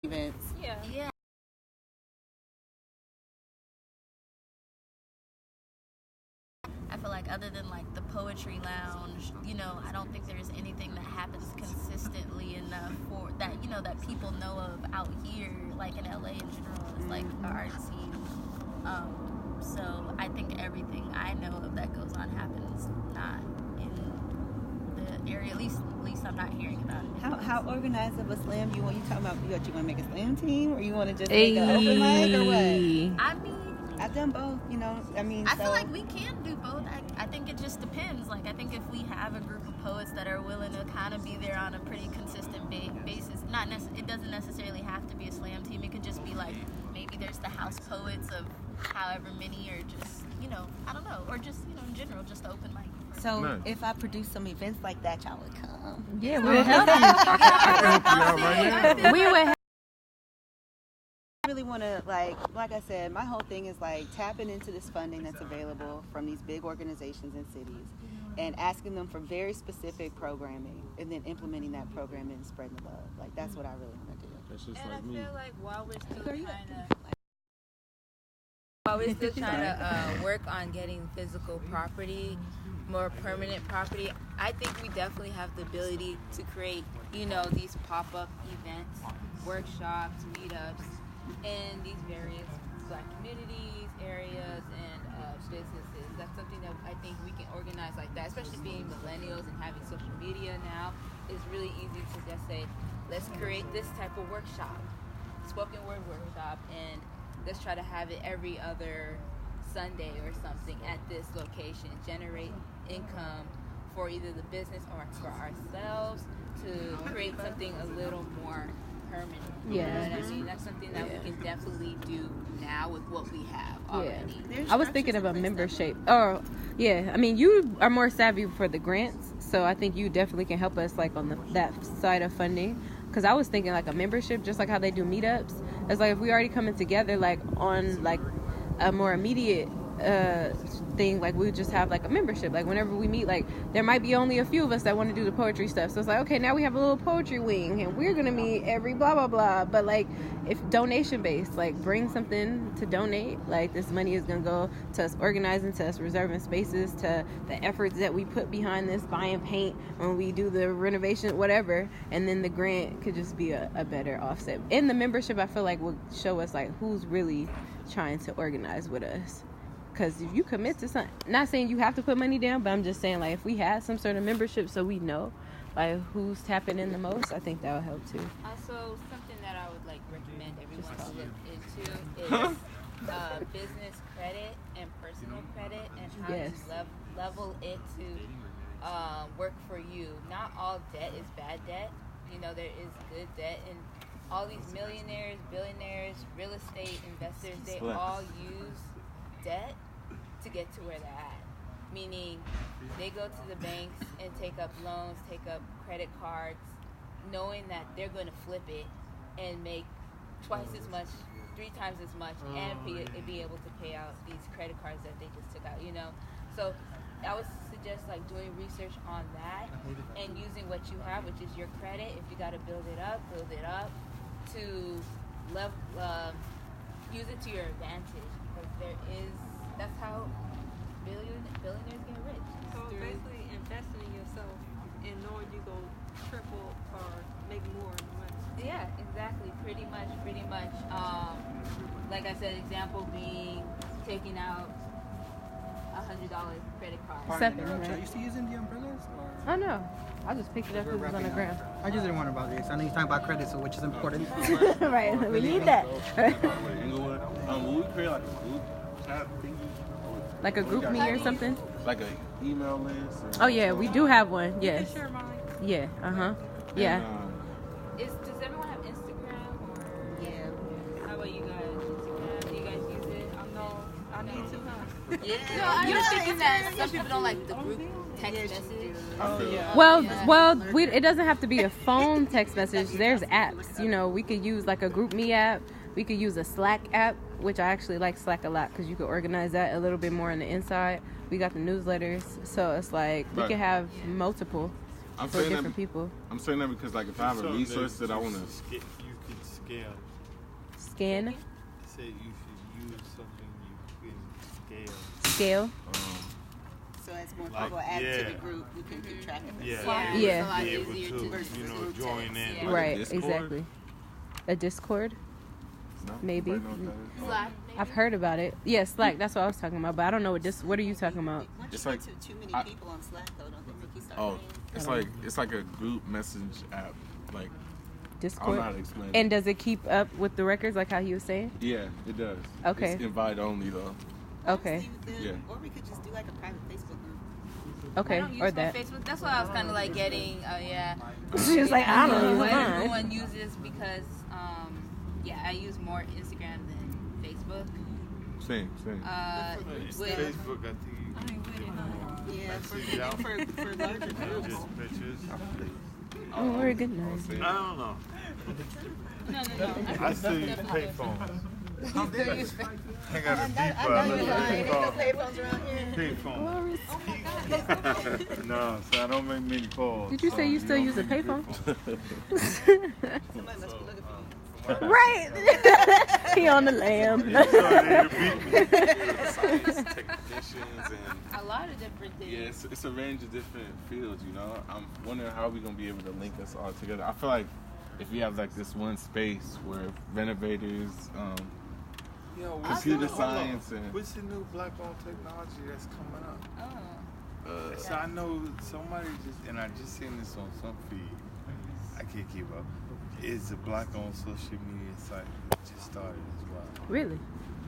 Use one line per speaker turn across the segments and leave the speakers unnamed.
events.
Yeah. I feel like other than like the poetry lounge, I don't think there's anything that happens consistently enough for that, that people know of out here, like in LA in general, is like the art scene. So I think everything I know of that goes on happens not in the area. At least I'm not hearing about it.
How organized of a slam you want? You talking about you want to make a slam team, or you want to just make an open mic, or what?
I mean,
I've done both, I
feel like we can do both. I think it just depends. Like, I think if we have a group of poets that are willing to kind of be there on a pretty consistent basis, it doesn't necessarily have to be a slam team. It could just be like, maybe there's the house poets of however many, or just, I don't know, or just, in general, just the open mic.
So if I produce some events like that, y'all would come.
Yeah, we would help you. We would.
I really want to, like I said, my whole thing is tapping into this funding that's available from these big organizations and cities, and asking them for very specific programming, and then implementing that programming and spreading the love. That's what I really want to do.
That's just
And
like
I
me.
feel like while we're still trying to work on getting physical property, more permanent property, I think we definitely have the ability to create, these pop-up events, workshops, meetups in these various Black communities, areas, and businesses. That's something that I think we can organize like that, especially being millennials and having social media now. It's really easy to just say, let's create this type of workshop, spoken word workshop, and let's try to have it every other Sunday or something at this location, generate income for either the business or for ourselves to create something a little more permanent.
Yeah.
You know what I mean? That's something that we can definitely do now with what we have already.
Yeah. I was thinking of a membership. Oh, yeah. I mean, you are more savvy for the grants, so I think you definitely can help us on that side of funding. Because I was thinking a membership, just like how they do meetups. It's if we already coming together on a more immediate thing, we would just have a membership. Whenever we meet, there might be only a few of us that want to do the poetry stuff. So it's okay, now we have a little poetry wing, and we're gonna meet every blah blah blah. But if donation based, bring something to donate. This money is gonna go to us organizing, to us reserving spaces, to the efforts that we put behind this, buying paint when we do the renovation, whatever. And then the grant could just be a better offset. In the membership, I feel will show us who's really trying to organize with us. Because if you commit to something, not saying you have to put money down, but I'm just saying if we had some sort of membership so we know who's tapping in the most, I think that would help too.
Also, something that I would recommend everyone to look into is business credit and personal credit, and how you level it to work for you. Not all debt is bad debt. There is good debt, and all these millionaires, billionaires, real estate investors, they all use debt to get to where they're at, meaning they go to the banks and take up loans, take up credit cards, knowing that they're going to flip it and make twice as much, 3 times as much, and be able to pay out these credit cards that they just took out. So I would suggest doing research on that and using what you have, which is your credit. If you got to build it up to use it to your advantage. That's how billionaires get rich.
So basically investing in yourself and knowing you go triple or make more money.
Yeah, exactly. Pretty much. Like I said, example being taking out $100 credit card.
Seven,
Are
right?
you still using the umbrellas? Or?
Oh no, I just picked it up because it was on the ground.
I just didn't wonder about this. I know you're talking about credit, so which is important.
Right, we need that.
Will we create a group chat thingy?
Like a group me or something?
Like an email list?
Oh yeah, we do have one. Yes.
You can share mine.
Yeah. Yeah.
Does everyone have Instagram? Or how about you guys? Instagram? Do you guys use it?
I need to know.
Yeah. You're thinking that some people don't like the group text message?
Oh, yeah.
Well, it doesn't have to be a phone text message. There's apps. We could use a group me app. We could use a Slack app, which I actually like Slack a lot because you could organize that a little bit more on the inside. We got the newsletters, so it's we could have multiple for different people.
I'm saying that because if I have a resource that I want to
scale.
Scan.
They said you should use something you can scale.
Scale.
So as more
Like,
people add
yeah.
to the group, we can keep track of it.
Yeah.
Yeah.
It's a lot
Be able
easier
to, you know, join in.
Yeah.
Like
Right.
Discord?
Exactly. A Discord.
No?
Maybe.
Nobody know what that is?
Slack,
I've heard about it. Yeah, Slack. That's what I was talking about. But I don't know what this. What are you talking about?
Once
It's
you
like-
get too many
I-
people on Slack, though, don't they make you start
Oh,
paying?
it's like a group message app. Like, I don't
Discord.
know how to explain it.
And does it keep up with the records, like how he was saying?
Yeah, it does.
Okay.
It's invite only though.
Okay.
Yeah.
Or we could just do like a private Facebook group.
Okay.
I don't use
Or
my
that.
Facebook. That's why I was kind of like getting, yeah.
She was like, I don't use
What
mine.
everyone uses because, yeah, I use more Instagram than Facebook.
Same.
With,
Facebook, I think you can
Yeah,
message out.
for larger groups.
Just pictures.
Oh, very good night.
I don't know.
no.
I still use payphones. I got a beep
I know you're lying. Ain't no
call.
payphones around here.
Payphone. No, so I don't make many calls.
Did you say you still
don't
use a
make
payphone?
Somebody must be looking for you.
Right. He on the lamb.
A lot of different things.
Yeah, it's a range of different fields, you know. I'm wondering how we're gonna be able to link us all together. I feel like if we have like this one space where renovators, computer science, and
what's the new black-owned technology that's coming up?
Oh.
So I know somebody and I just seen this on some feed. I can't keep up. It's a black-owned social media site that just started as well.
Really?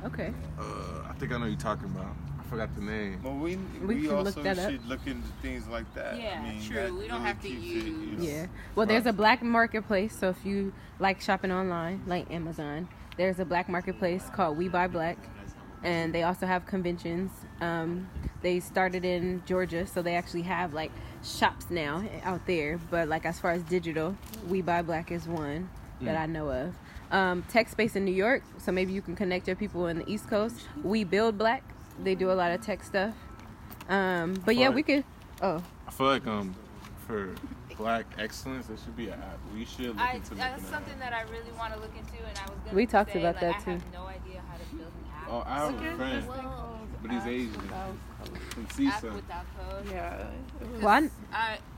Okay.
I think I know what you're talking about. I forgot the name.
But we
can
also
look that up.
should look into things like that.
Yeah,
I mean,
true.
that
We don't
really
have to
keeps
use-
it, you know.
Yeah. Well, there's a black marketplace. So if you like shopping online, like Amazon, there's a black marketplace called We Buy Black, and they also have conventions. They started in Georgia, so they actually have like shops now out there. But like as far as digital, We Buy Black is one that I know of. Tech Space in New York, so maybe you can connect your people in the East Coast. We Build Black, they do a lot of tech stuff. But yeah, we could. Oh,
I feel like for Black excellence, there should be an app. We should look into making
That's
an
something
app.
that I really want to look into, and I was gonna
We talked
say,
about
like,
that,
I
too.
have no idea how to build an app.
Oh, I have a friend, but he's Asian from
App
CISA.
without code.
Yeah.
well,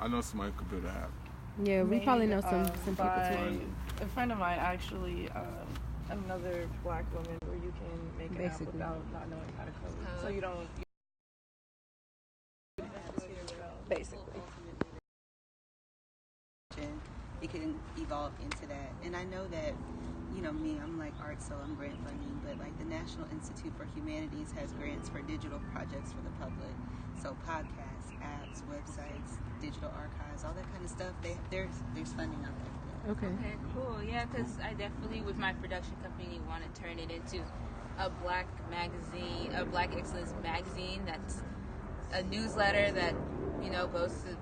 I know somebody who could build an app.
yeah, we probably know some people
by
too.
a friend of mine actually, another black woman where you can make an app
Basically.
without not knowing how to code. So you don't. Basically.
It can evolve into that. And I know that, you know, me, I'm like art, so I'm grant funding, but like the National Institute for Humanities has grants for digital projects for the public. So podcasts, apps, websites, digital archives, all that kind of stuff. There's funding out there for that.
Okay.
Okay, cool. Yeah, because I definitely, with my production company, want to turn it into a black magazine, a black excellence magazine that's a newsletter that, you know, goes to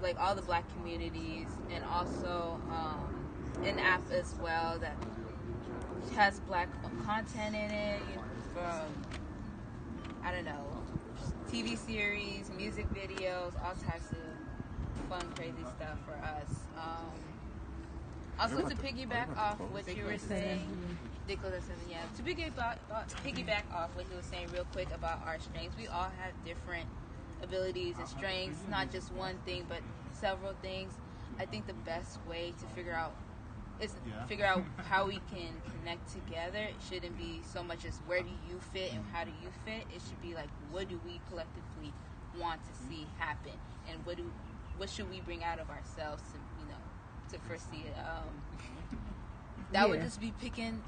like all the black communities, and also an app as well that has black content in it, you know, from, I don't know, TV series, music videos, all types of fun, crazy stuff for us. Also, to piggyback off what you were saying, to piggyback off what you were saying real quick about our strengths, we all have different abilities and strengths, not just one thing, but several things. I think the best way to figure out how we can connect together. It shouldn't be so much as where do you fit and how do you fit. It should be like, what do we collectively want to see happen, and what should we bring out of ourselves to foresee it. That would just be picking.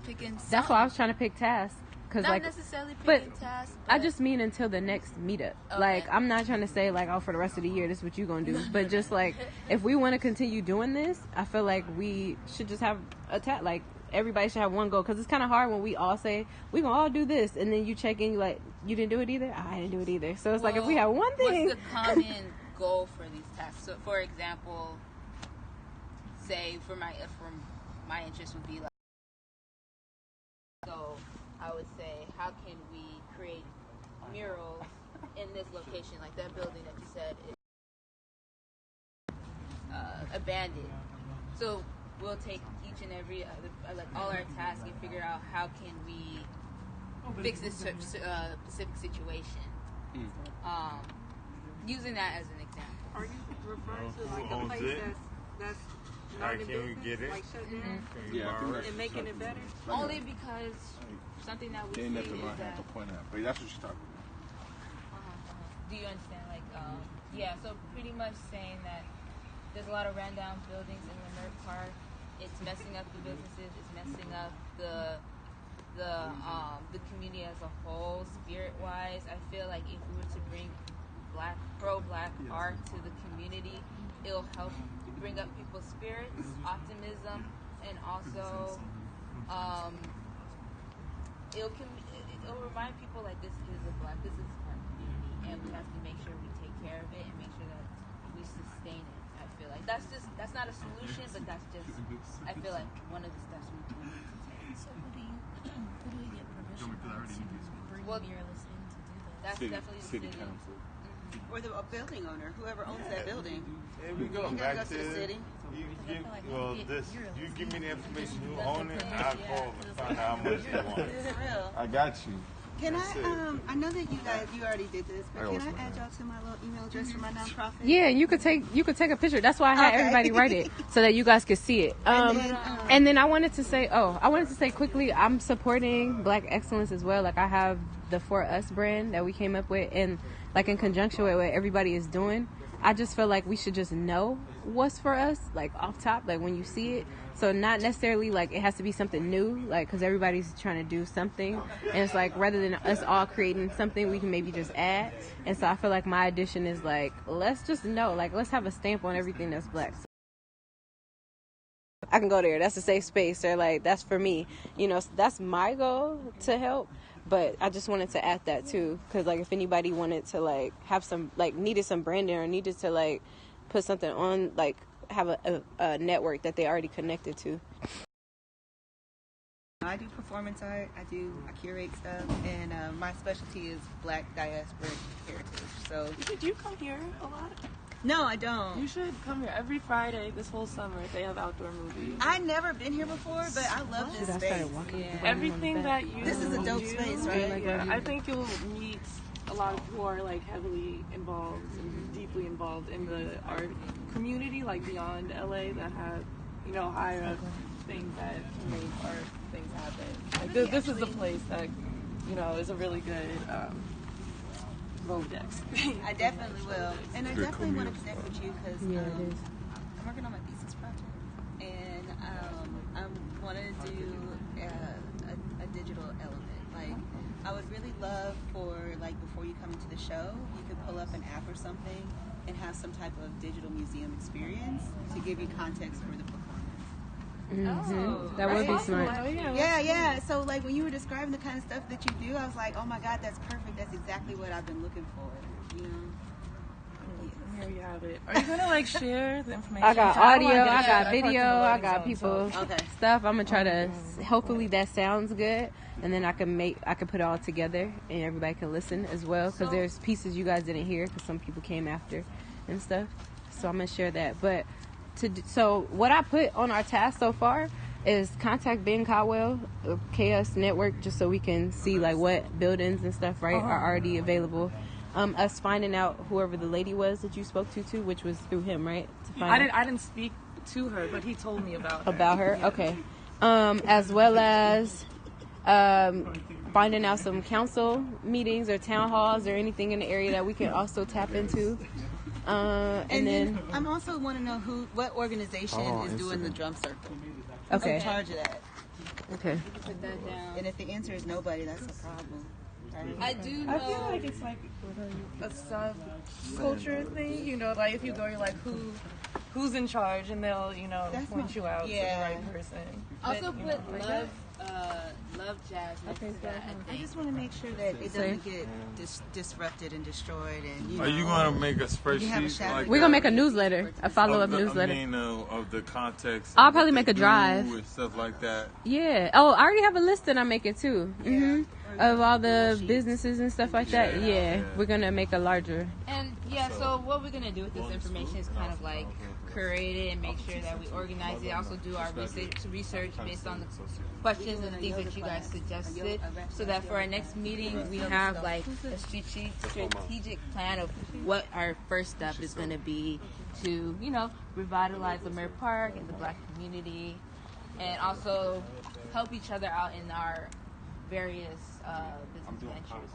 That's why I was trying to pick tasks. Cause
Not
like,
necessarily
but
picking tasks.
I just mean until the next meetup.
Okay.
Like, I'm not trying to say like, oh, for the rest of the year, this is what you're gonna do. But just like, if we want to continue doing this, I feel like we should just have a like everybody should have one goal. Cause it's kind of hard when we all say we gonna all do this, and then you check in, you like, you didn't do it either. I didn't do it either. So it's like if we have one thing.
What's the common goal for these tasks? So, for example, say for my interest would be like. So I would say, how can we create murals in this location, like that building that you said is abandoned. So we'll take each and every other, like all our tasks and figure out how can we fix this specific situation. Using that as an example.
Are you referring to like
Who
a
owns
place
it?
that's
How
not in
can we
business,
get it?
like shut down,
Yeah,
and making it better?
Only because something that we see
Ain't nothing
is
wrong
that.
to point out, but that's what she's talking about.
Do you understand? Like, yeah. So pretty much saying that there's a lot of rundown buildings in Leimert Park. It's messing up the businesses. It's messing up the community as a whole, spirit-wise. I feel like if we were to bring pro-black art to the community, it'll help bring up people's spirits, optimism, and also it'll remind people like this is our community, and we have to make sure we take care of it and make sure that we sustain it. I feel like that's not a solution, but that's just I feel like one of the steps we can take.
So who do you get permission from to bring muralists in to do that?
That's definitely the
City
city.
council.
Or the building owner, whoever owns that building.
There we go.
You gotta
Back
go to the city.
You give me the information who own it. I'll call and find out how much they want.
For real.
I got you.
Can I know that you already did this, but can I add y'all to my little email address for my nonprofit?
Yeah, you could take a picture. That's why I had everybody write it so that you guys could see it. And then I wanted to say quickly, I'm supporting Black excellence as well. Like I have the For Us brand that we came up with, and like in conjunction with what everybody is doing, I just feel like we should just know what's for us, like off top, like when you see it. So not necessarily like it has to be something new, like because everybody's trying to do something, and it's like rather than us all creating something, we can maybe just add. And so I feel like my addition is like, let's just know, like let's have a stamp on everything that's Black. So I can go there. That's a safe space. Or like that's for me. You know, that's my goal to help. But I just wanted to add that too, because like if anybody wanted to like have some like needed some branding or needed to like put something on, like have a network that they already connected to.
I do performance art. I curate stuff, and my specialty is Black diasporic heritage. So
Do you come here a lot?
no, I don't.
You should come here every Friday this whole summer. They have outdoor movies.
I've never been here before, but I love this
I
space.
started walking.
Everything that you
This is a dope
do,
space, right?
Yeah, I think you'll meet a lot of who are like heavily involved and deeply involved in the art community, like beyond LA, that have, you know, higher up things that can make art things happen. Like this is the place that, you know, is a really good Rolodex.
I definitely will, and I definitely want to connect with you because I'm working on my thesis project, and I want to do a digital element. Like, I would really love for like before you come into the show, you could pull up an app or something and have some type of digital museum experience to give you context for the performance.
That would be smart.
Yeah. So like when you were describing the kind of stuff that you do, I was like, oh my God, that's perfect. That's exactly what I've been looking for. You know.
Here you have it. Are you gonna like share the information?
I got
I don't wanna
audio,
get
I got
into
video,
the
I
loading
got
zone,
people
Okay.
stuff. I'm gonna try to. Hopefully that sounds good, and then I can put it all together, and everybody can listen as well. Because there's pieces you guys didn't hear, because some people came after, and stuff. So I'm gonna share that. But so what I put on our task so far is contact Ben Caldwell, KS Network, just so we can see like what buildings and stuff are already available. Us finding out whoever the lady was that you spoke to, which was through him, right?
I didn't speak to her, but he told me about her.
Yeah. Okay. As well as finding out some council meetings or town halls or anything in the area that we can also tap into. And then
I'm also want to know what organization is doing the drum circle.
Okay.
Who's in charge of that?
Okay.
Put that down.
And if the answer is nobody, that's a problem. Right?
I do know.
I feel like it's like a subculture thing, you know, like if you go, you're like, who's in charge, and they'll, you know, point you out to the right person.
Also put love jazz next to that.
I just want to make sure that it doesn't get disrupted and destroyed. And
Are you gonna make a spreadsheet? Like
We're gonna make a newsletter, a follow-up newsletter.
Of the context.
I'll probably make a drive
and stuff like that.
Yeah. Oh, I already have a list that I'm making too. Of all the businesses and stuff like that. Yeah. We're gonna make a larger.
And so what we're gonna do with this information is kind of like curate it and make sure that we organize it. Also do our research based on the questions and things that you guys suggested, so that for our next meeting we have like a strategic plan of what our first step is going to be to, you know, revitalize Leimert Park and the Black community, and also help each other out in our various business ventures.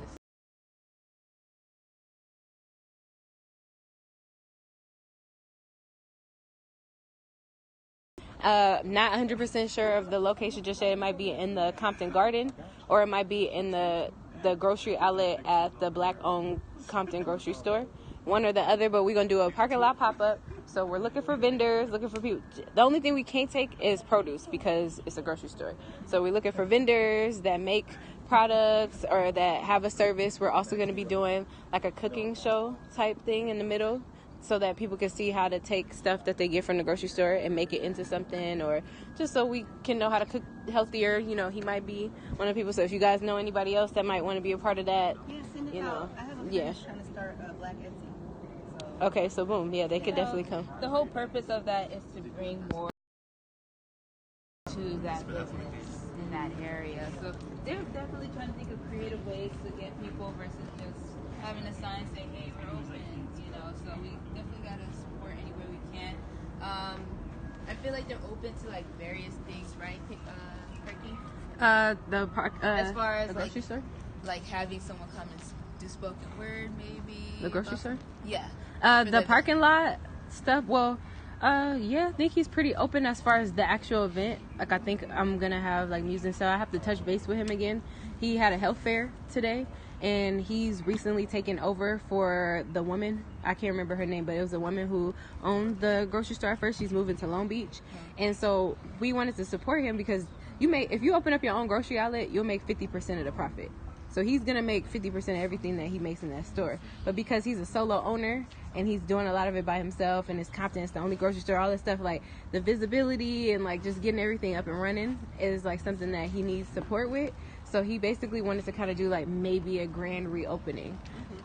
Not 100% sure of the location just yet. It might be in the Compton Garden, or it might be in the grocery outlet at the Black-owned Compton grocery store. One or the other, but we're going to do a parking lot pop-up. So we're looking for vendors, looking for people. The only thing we can't take is produce because it's a grocery store. So we're looking for vendors that make products or that have a service. We're also going to be doing like a cooking show type thing in the middle, so that people can see how to take stuff that they get from the grocery store and make it into something, or just so we can know how to cook healthier. You know, he might be one of the people. So if you guys know anybody else that might want to be a part of that,
send it
you know,
out. I have a friend trying to start a Black Etsy.
Okay, so boom, yeah, they could definitely come.
The whole purpose of that is to bring more to that business in that area. So they're definitely trying to think of creative ways to get people versus just having a sign saying, "Hey, we're open." You know, so we definitely gotta support any way we can. I feel like they're open to like various things, right, Perky?
The park,
as far as
the grocery store,
like having someone come and do spoken word, maybe.
The grocery store?
Yeah.
The parking lot stuff. Well, yeah, I think he's pretty open as far as the actual event. Like, I think I'm gonna have like music, so I have to touch base with him again. He had a health fair today, and he's recently taken over for the woman. I can't remember her name, but it was a woman who owned the grocery store at first. She's moving to Long Beach, and so we wanted to support him because if you open up your own grocery outlet, you'll make 50% of the profit. So he's going to make 50% of everything that he makes in that store. But because he's a solo owner and he's doing a lot of it by himself, and it's Compton, it's the only grocery store, all this stuff, like the visibility and like just getting everything up and running is like something that he needs support with. So he basically wanted to kind of do like maybe a grand reopening.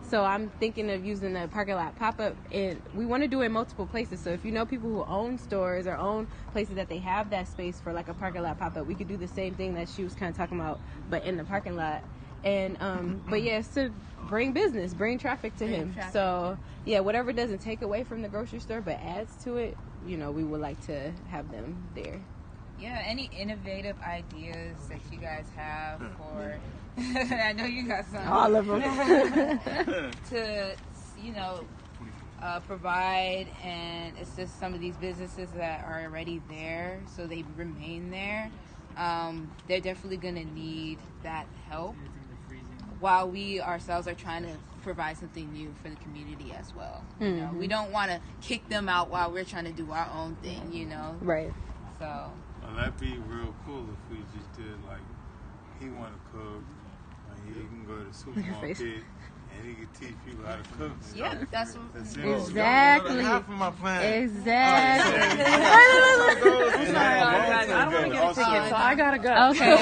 So I'm thinking of using the parking lot pop-up, and we want to do it in multiple places. So if you know people who own stores or own places that they have that space for like a parking lot pop-up, we could do the same thing that she was kind of talking about, but in the parking lot. And but yeah, it's to bring business, bring traffic to him. So yeah, whatever doesn't take away from the grocery store but adds to it, you know, we would like to have them there.
Yeah, any innovative ideas that you guys have for I know you got some.
All of them.
To, you know, provide and assist some of these businesses that are already there so they remain there. They're definitely going to need that help, while we ourselves are trying to provide something new for the community as well. You know, we don't want to kick them out while we're trying to do our own thing, you know?
Right.
So.
Well, that'd be real cool if we just did like, he want to cook, and he can go to the supermarket, and he can teach people how to cook.
Yeah, that's what.
Exactly.
Half of my plan.
Exactly.
I don't want to get a ticket, so I gotta go.
Okay.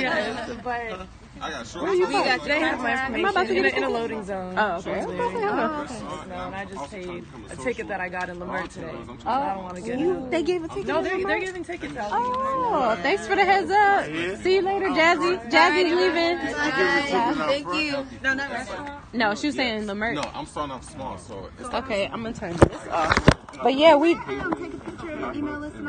Yes, but
I got short.
we got they have my information in a loading zone.
Oh, okay.
No, and I just paid a ticket that I got in Leimert today. So I don't want to get it.
They gave a ticket.
No, they're giving tickets out.
Oh, thanks for the heads up. See you later, Jazzy. Jazzy's leaving.
Thank you.
No, not right.
No, she was saying Leimert.
No, I'm starting off small, so it's
Okay, I'm gonna turn this off. But yeah, we.
Take a picture and email us.